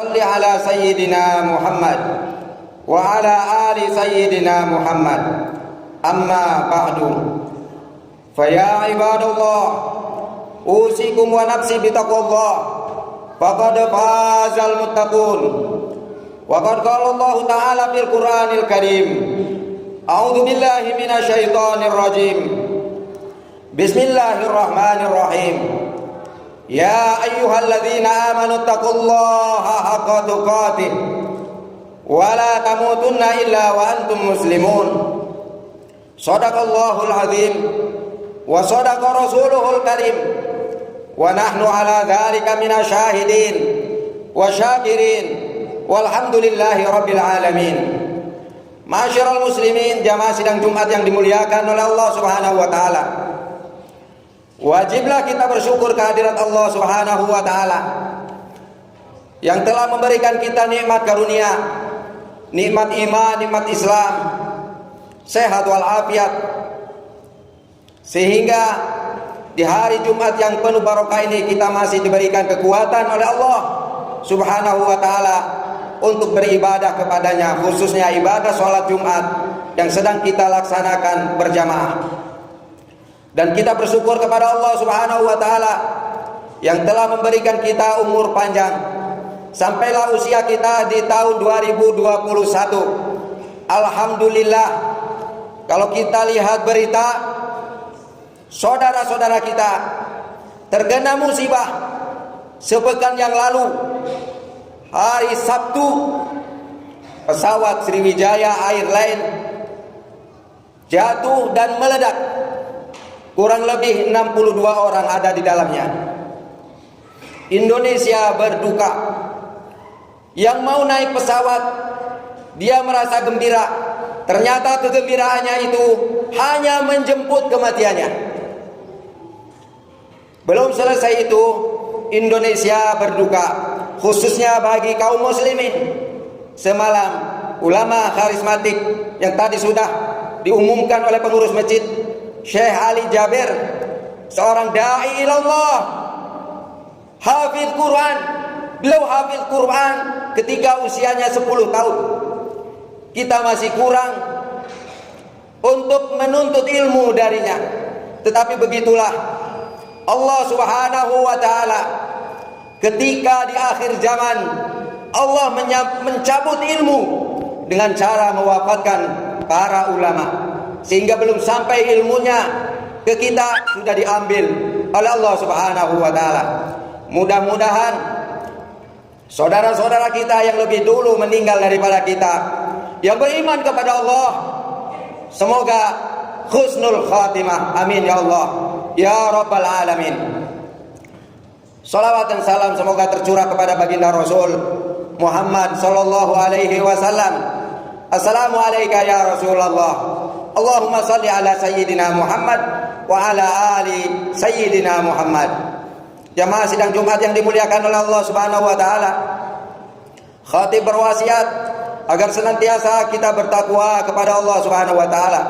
صل على سيدنا محمد وعلى آل سيدنا محمد أما بعد فيا عباد الله أوصيكم ونفسي بتقوى الله فقد فاز المتقون وقد قال الله تعالى في القرآن الكريم أعوذ بالله من الشيطان الرجيم بسم الله الرحمن الرحيم يا أيها الذين آمنوا اتقوا الله حق تقاته ولا تموتن إلا وأنتم مسلمون صدق الله العظيم وصدق رسوله الكريم ونحن على ذلك من الشاهدين والشاكرين والحمد لله رب العالمين. Ma'asyiral muslimin, jamaah sidang Jumat yang dimuliakan oleh Allah Subhanahu wa taala. Wajiblah kita bersyukur kehadirat Allah Subhanahu wa taala yang telah memberikan kita nikmat karunia, nikmat iman, nikmat Islam, sehat walafiat, sehingga di hari Jumat yang penuh barokah ini kita masih diberikan kekuatan oleh Allah Subhanahu wa taala untuk beribadah kepadanya, khususnya ibadah sholat Jumat yang sedang kita laksanakan berjamaah. Dan kita bersyukur kepada Allah Subhanahu wa taala yang telah memberikan kita umur panjang sampailah usia kita di tahun 2021. Alhamdulillah, kalau kita lihat berita, saudara-saudara kita terkena musibah. Sepekan yang lalu, hari Sabtu, pesawat Sriwijaya Airlines jatuh dan meledak. Kurang lebih 62 orang ada di dalamnya. Indonesia berduka. Yang mau naik pesawat, dia merasa gembira. Ternyata kegembiraannya itu hanya menjemput kematiannya. Belum selesai itu, Indonesia berduka, khususnya bagi kaum muslimin. Semalam ulama karismatik yang tadi sudah diumumkan oleh pengurus masjid, Syekh Ali Jabir, seorang da'i ilallah, hafiz Quran. Beliau hafiz Quran ketika usianya 10 tahun. Kita masih kurang untuk menuntut ilmu darinya. Tetapi begitulah Allah Subhanahu wa taala, ketika di akhir zaman Allah mencabut ilmu dengan cara mewafatkan para ulama, sehingga belum sampai ilmunya ke kita sudah diambil oleh Allah Subhanahu wa taala. Mudah-mudahan saudara-saudara kita yang lebih dulu meninggal daripada kita, yang beriman kepada Allah, semoga husnul khatimah. Amin ya Allah ya rabbal alamin. Salawat dan salam semoga tercurah kepada baginda Rasul Muhammad sallallahu alaihi wasallam. Assalamualaikum ya Rasulullah. Allahumma salli ala sayyidina Muhammad wa ala ali sayyidina Muhammad. Jamaah sidang Jumat yang dimuliakan oleh Allah Subhanahu wa taala, khatib berwasiat agar senantiasa kita bertakwa kepada Allah Subhanahu wa taala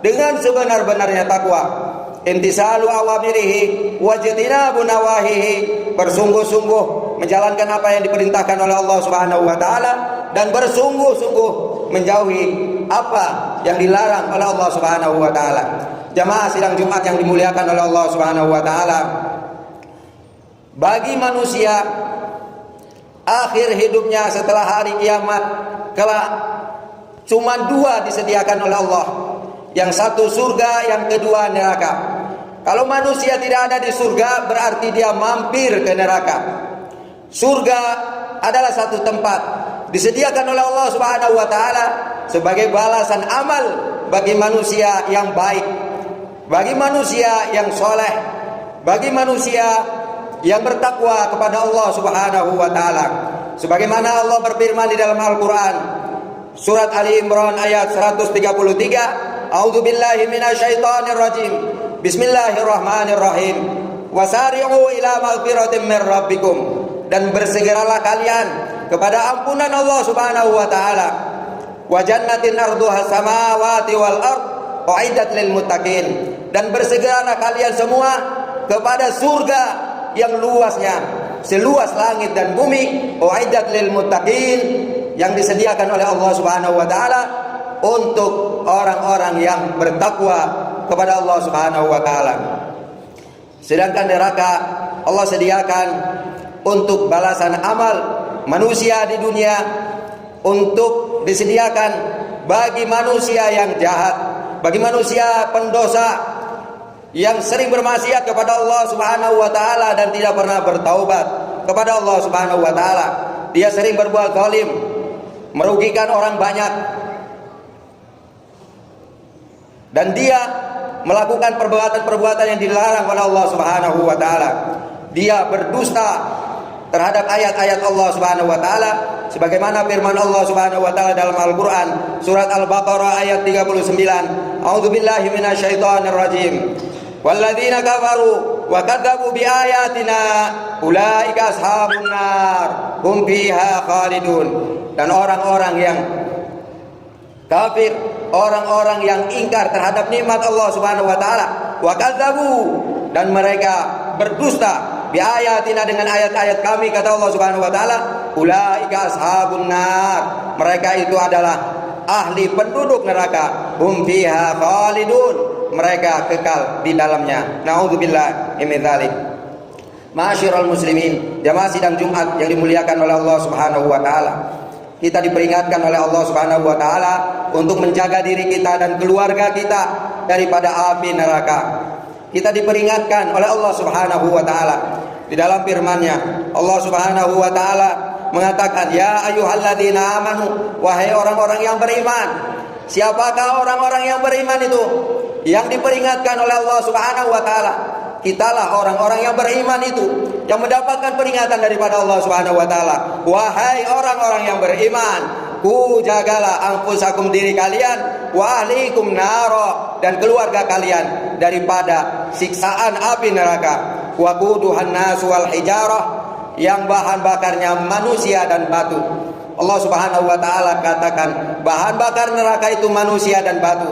dengan sebenar-benarnya takwa. Intisalu awamirihi wajtinabu nawahihi, bersungguh-sungguh menjalankan apa yang diperintahkan oleh Allah Subhanahu wa taala dan bersungguh-sungguh menjauhi apa yang dilarang oleh Allah Subhanahu wa taala. Jamaah sidang Jumat yang dimuliakan oleh Allah Subhanahu wa taala, bagi manusia akhir hidupnya setelah hari kiamat kelak cuma dua disediakan oleh Allah. Yang satu surga, yang kedua neraka. Kalau manusia tidak ada di surga, berarti dia mampir ke neraka. Surga adalah satu tempat disediakan oleh Allah Subhanahu wa taala sebagai balasan amal bagi manusia yang baik, bagi manusia yang soleh, bagi manusia yang bertakwa kepada Allah Subhanahu wa taala. Sebagaimana Allah berfirman di dalam Al-Qur'an, surat Ali Imran ayat 133, A'udzu billahi minasyaitonir rajim. Bismillahirrahmanirrahim. Wasari'u ila maghfiratin min rabbikum, dan bersegeralah kalian kepada ampunan Allah Subhanahu wa taala. Wa jannatin arduha samawati wal ard uiddat lil muttaqin, dan bersegeralah kalian semua kepada surga yang luasnya seluas langit dan bumi, uiddat lil muttaqin, yang disediakan oleh Allah Subhanahu wa taala untuk orang-orang yang bertakwa kepada Allah Subhanahu wa taala. Sedangkan neraka Allah sediakan untuk balasan amal manusia di dunia, untuk disediakan bagi manusia yang jahat, bagi manusia pendosa yang sering bermaksiat kepada Allah Subhanahu wa taala dan tidak pernah bertaubat kepada Allah Subhanahu wa taala. Dia sering berbuat zalim, merugikan orang banyak, dan dia melakukan perbuatan-perbuatan yang dilarang oleh Allah Subhanahu wa taala. Dia berdusta terhadap ayat-ayat Allah Subhanahu wa taala, sebagaimana firman Allah Subhanahu wa taala dalam Al-Qur'an surat Al-Baqarah ayat 39. A'udzubillahi minasyaitonir rajim. Walladzina kafaru wa kadzdzabu biayatina ulaika ashabun nar hum fiha khalidun. Dan orang-orang yang kafir, orang-orang yang ingkar terhadap nikmat Allah Subhanahu wa taala, wa kadzdzabu, dan mereka berdusta biayatina, dengan ayat-ayat kami, kata Allah Subhanahu wa taala, ulaika ashabun nar, mereka itu adalah ahli penduduk neraka, hum fiha khalidun, mereka kekal di dalamnya. Nauzubillah min dzalik. Ma'asyiral muslimin, jamaah sidang Jumat yang dimuliakan oleh Allah Subhanahu wa taala. Kita diperingatkan oleh Allah Subhanahu wa taala untuk menjaga diri kita dan keluarga kita daripada api neraka. Kita diperingatkan oleh Allah Subhanahu wa taala di dalam firman-Nya. Allah Subhanahu wa taala mengatakan, ya ayyuhalladzina amanu, wahai orang-orang yang beriman. Siapakah orang-orang yang beriman itu? Yang diperingatkan oleh Allah Subhanahu wa taala. Kitalah orang-orang yang beriman itu yang mendapatkan peringatan daripada Allah Subhanahu wa taala. Wahai orang-orang yang beriman, ku jagalah anfusakum, diri kalian, wa ahlikum naro, dan keluarga kalian daripada siksaan api neraka. Wa quduhan nas wal hijarah, yang bahan bakarnya manusia dan batu. Allah Subhanahu wa taala katakan bahan bakar neraka itu manusia dan batu.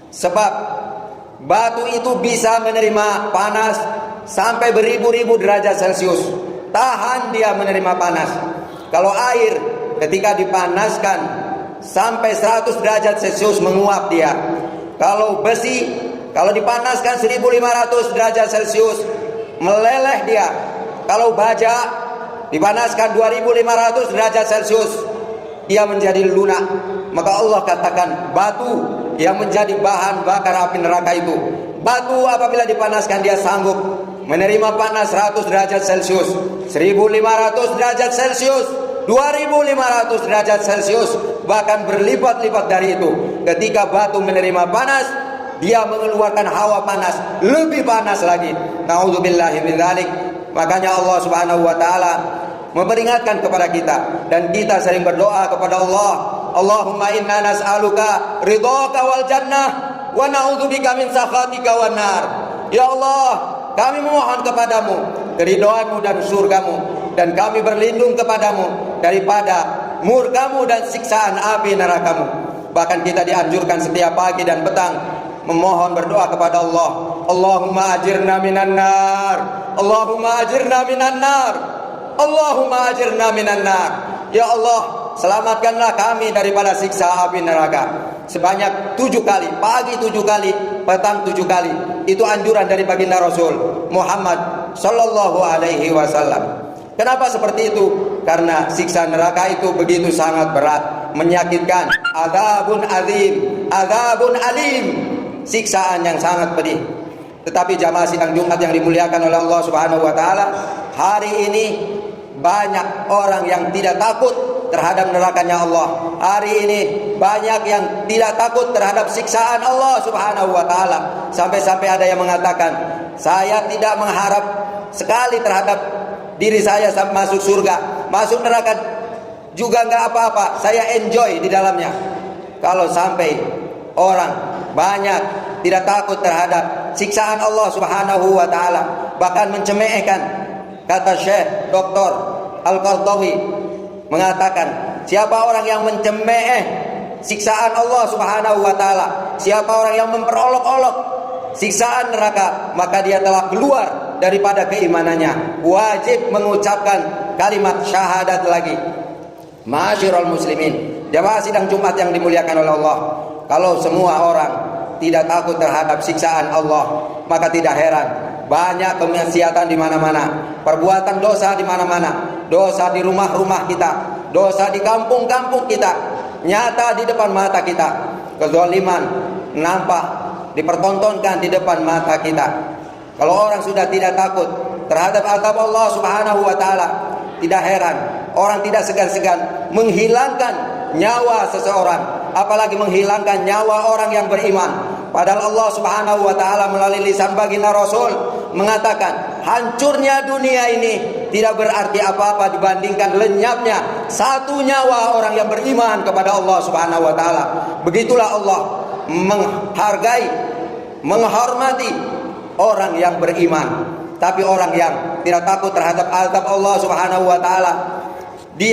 Sebab batu itu bisa menerima panas sampai beribu-ribu derajat Celcius. Tahan dia menerima panas. Kalau air ketika dipanaskan sampai 100 derajat Celcius menguap dia. Kalau besi, kalau dipanaskan 1500 derajat Celcius meleleh dia. Kalau baja dipanaskan 2500 derajat Celcius dia menjadi lunak. Maka Allah katakan batu yang menjadi bahan bakar api neraka itu, batu apabila dipanaskan dia sanggup menerima panas 100 derajat Celcius, 1500 derajat Celcius, 2500 derajat Celcius, bahkan berlipat-lipat dari itu. Ketika batu menerima panas, dia mengeluarkan hawa panas, lebih panas lagi. Nauzubillahi min dzalik. Makanya Allah Subhanahu wa taala memperingatkan kepada kita, dan kita sering berdoa kepada Allah, Allahumma inna nas'aluka ridhaka wal jannah wa na'udzubika min sakhatika wan nar. Ya Allah, kami memohon kepadamu keridhaanmu dan surgamu, dan kami berlindung kepadamu daripada murkamu dan siksaan api nerakamu. Bahkan kita dianjurkan setiap pagi dan petang memohon berdoa kepada Allah, Allahumma ajirna minan nar, Allahumma ajirna minan nar, Allahumma ajirna minan nar. Ya Allah, selamatkanlah kami daripada siksa api neraka. Sebanyak 7 kali, pagi 7 kali, petang 7 kali. Itu anjuran dari baginda Rasul Muhammad sallallahu alaihi wasallam. Kenapa seperti itu? Karena siksa neraka itu begitu sangat berat, menyakitkan. Adzabun azim, adzabun alim, siksaan yang sangat pedih. Tetapi jamaah sidang Jumat yang dimuliakan oleh Allah Subhanahu wa taala, hari ini banyak orang yang tidak takut terhadap nerakanya Allah. Hari ini banyak yang tidak takut terhadap siksaan Allah Subhanahu wa taala. Sampai-sampai ada yang mengatakan, saya tidak mengharap sekali terhadap diri saya masuk surga, masuk neraka juga enggak apa-apa, saya enjoy di dalamnya. Kalau sampai orang banyak tidak takut terhadap siksaan Allah Subhanahu wa taala, bahkan mencemehkan. Kata Syekh Dr. Al-Qardawi mengatakan, siapa orang yang mencemeh siksaan Allah Subhanahu wa taala, siapa orang yang memperolok-olok siksaan neraka, maka dia telah keluar daripada keimanannya. Wajib mengucapkan kalimat syahadat lagi. Ma'asyiral muslimin, jamaah sidang Jumat yang dimuliakan oleh Allah, kalau semua orang tidak takut terhadap siksaan Allah, maka tidak heran banyak kemaksiatan di mana-mana, perbuatan dosa di mana-mana, dosa di rumah-rumah kita, dosa di kampung-kampung kita, nyata di depan mata kita. Kezaliman nampak dipertontonkan di depan mata kita. Kalau orang sudah tidak takut terhadap azab Allah Subhanahu wa taala, tidak heran orang tidak segan-segan menghilangkan nyawa seseorang, apalagi menghilangkan nyawa orang yang beriman. Padahal Allah Subhanahu wa taala melalui lisan baginda Rasul mengatakan, hancurnya dunia ini tidak berarti apa-apa dibandingkan lenyapnya satu nyawa orang yang beriman kepada Allah Subhanahu wa taala. Begitulah Allah menghargai, menghormati orang yang beriman. Tapi orang yang tidak takut terhadap azab Allah Subhanahu wa taala,